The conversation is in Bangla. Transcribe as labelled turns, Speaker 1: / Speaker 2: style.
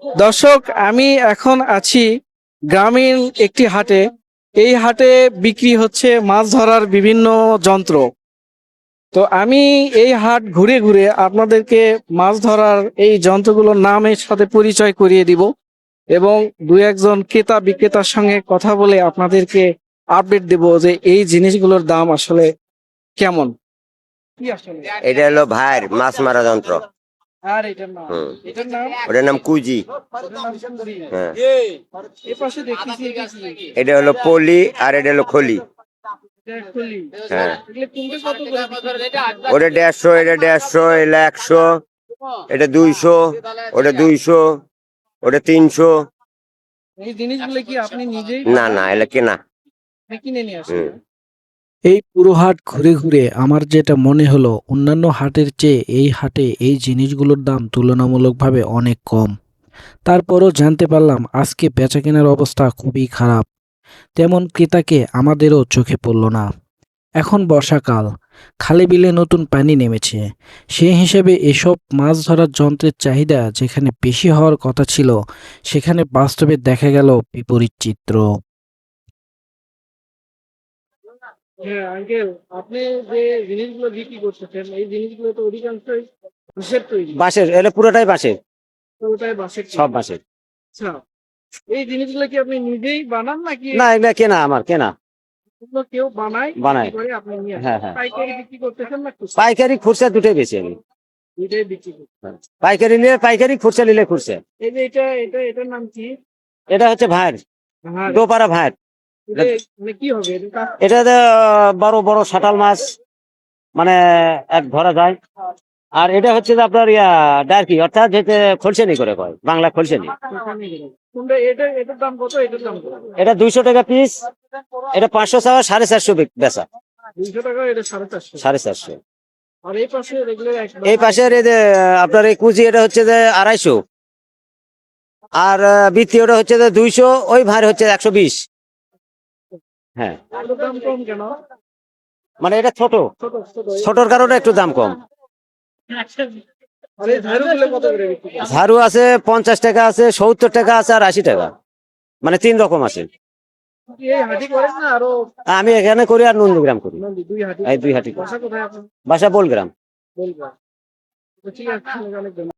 Speaker 1: দর্শক, আমি এখন আছি গ্রামীণ একটি হাটে। এই হাটে বিক্রি হচ্ছে মাছ ধরার বিভিন্ন যন্ত্র। তো আমি এই হাট ঘুরে ঘুরে আপনাদেরকে মাছ ধরার এই যন্ত্রগুলোর নামের সাথে পরিচয় করিয়ে দিব এবং দু একজন ক্রেতা বিক্রেতার সঙ্গে কথা বলে আপনাদেরকে আপডেট দেব যে এই জিনিসগুলোর দাম আসলে কেমন। কি আসলে
Speaker 2: এটা হলো ভাইয়ের মাছ মারা যন্ত্র।
Speaker 1: আর এটার নাম
Speaker 2: হুম।
Speaker 1: এটার নাম
Speaker 2: ওটার নাম কুজি।
Speaker 1: এটার নাম সুন্দরী।
Speaker 2: হ্যাঁ,
Speaker 1: এ পাশে দেখতেছি এটা কি?
Speaker 2: এটা হলো পলি আর এটা হলো খলি।
Speaker 1: এটা খুলি।
Speaker 2: হ্যাঁ,
Speaker 1: এগুলো কোনটা কত করে বিক্রি করছেন?
Speaker 2: ওটা 150, এটা 150, এটা 100, এটা 200, ওটা 200, ওটা 300।
Speaker 1: এই জিনিসগুলো কি আপনি নিজেই
Speaker 2: না না, এটা কেনা।
Speaker 1: কিনে নিয়ে আসেন?
Speaker 2: হুম।
Speaker 3: এই পুরো হাট ঘুরে ঘুরে আমার যেটা মনে হলো, অন্যান্য হাটের চেয়ে এই হাটে এই জিনিসগুলোর দাম তুলনামূলকভাবে অনেক কম। তারপরও জানতে পারলাম আজকে বেচাকেনার অবস্থা খুবই খারাপ। তেমন ক্রেতাকে আমাদেরও চোখে পড়ল না। এখন বর্ষাকাল, খালে বিলে নতুন পানি নেমেছে। সেই হিসেবে এসব মাছ ধরার যন্ত্রের চাহিদা যেখানে বেশি হওয়ার কথা ছিল, সেখানে বাস্তবে দেখা গেল বিপরীত চিত্র।
Speaker 1: হ্যাঁ আঙ্কেল, আপনি যে জিনিসগুলো বিক্রি করতেছেন এই জিনিসগুলো তো অধিকাংশই বাঁশের তৈরি।
Speaker 2: বাঁশের, এটা পুরোটাই বাঁশের,
Speaker 1: পুরোটাই বাঁশের
Speaker 2: সব
Speaker 1: তৈরি।
Speaker 2: বাঁশের।
Speaker 1: আচ্ছা, এই জিনিসগুলো কি আপনি নিজেই বানান নাকি
Speaker 2: না, এটা কেনা, আমার কেনা।
Speaker 1: এগুলো কেউ বানায়
Speaker 2: বানায়।
Speaker 1: বিক্রি করে আপনি নিয়ে আসেন?
Speaker 2: হ্যাঁ হ্যাঁ,
Speaker 1: পাইকারি বিক্রি করতেছেন না খুচরা?
Speaker 2: পাইকারি খুচরা দুটোই বেশি আমি।
Speaker 1: দুইটাই বিক্রি করতেন।
Speaker 2: পাইকারি নিলে পাইকারি, খুচরা নিলে খুচরা।
Speaker 1: এই যে এটার নাম কি?
Speaker 2: এটা হচ্ছে ভাইয়ের,
Speaker 1: হ্যাঁ,
Speaker 2: দোপারা ভাইয়ের।
Speaker 1: এটা মানে কি হবে এটা?
Speaker 2: এটা বড় বড় শাটাল মাছ মানে এক ধরা যায়। আর এটা হচ্ছে যে আপনার ডার্কি, অর্থাৎ যেতে খলসেনি করে কয়, বাংলা খলসেনি।
Speaker 1: কোনটা এটার দাম কত, এটার দাম কত?
Speaker 2: এটা 200 টাকা পিস, এটা 500 চাওয়া, 450 বেচা।
Speaker 1: 200 টাকা, এটা 450।
Speaker 2: 450।
Speaker 1: আর এই পাশে রেগুলার
Speaker 2: এই পাশের এই যে আপনার এই কুচি, এটা হচ্ছে যে 250। আর বৃত্তীয়টা হচ্ছে যে 200, ওই ভার হচ্ছে 120। হ্যাঁ,
Speaker 1: দাম কম কেন?
Speaker 2: মানে এটা ছোট,
Speaker 1: ছোট ছোট।
Speaker 2: ছোটর কারণে একটু দাম কম।
Speaker 1: আর এই ঝাড়ুগুলো কত করে বিক্রি করেন?
Speaker 2: ঝাড়ু আছে 50 টাকা, আছে 70 টাকা, আছে আর 80 টাকা, মানে 3 রকম আছে।
Speaker 1: কি এই হাটি করেন না আরো?
Speaker 2: আমি এখানে করি আর নন্দীগ্রাম করি।
Speaker 1: দুই হাটি?
Speaker 2: এই 2 হাটি করি।
Speaker 1: বাসা কোথায় আপনার?
Speaker 2: বাসা বলগ্রাম।
Speaker 1: বলবেন। তো ঠিক আছে, অনেক ধন্যবাদ।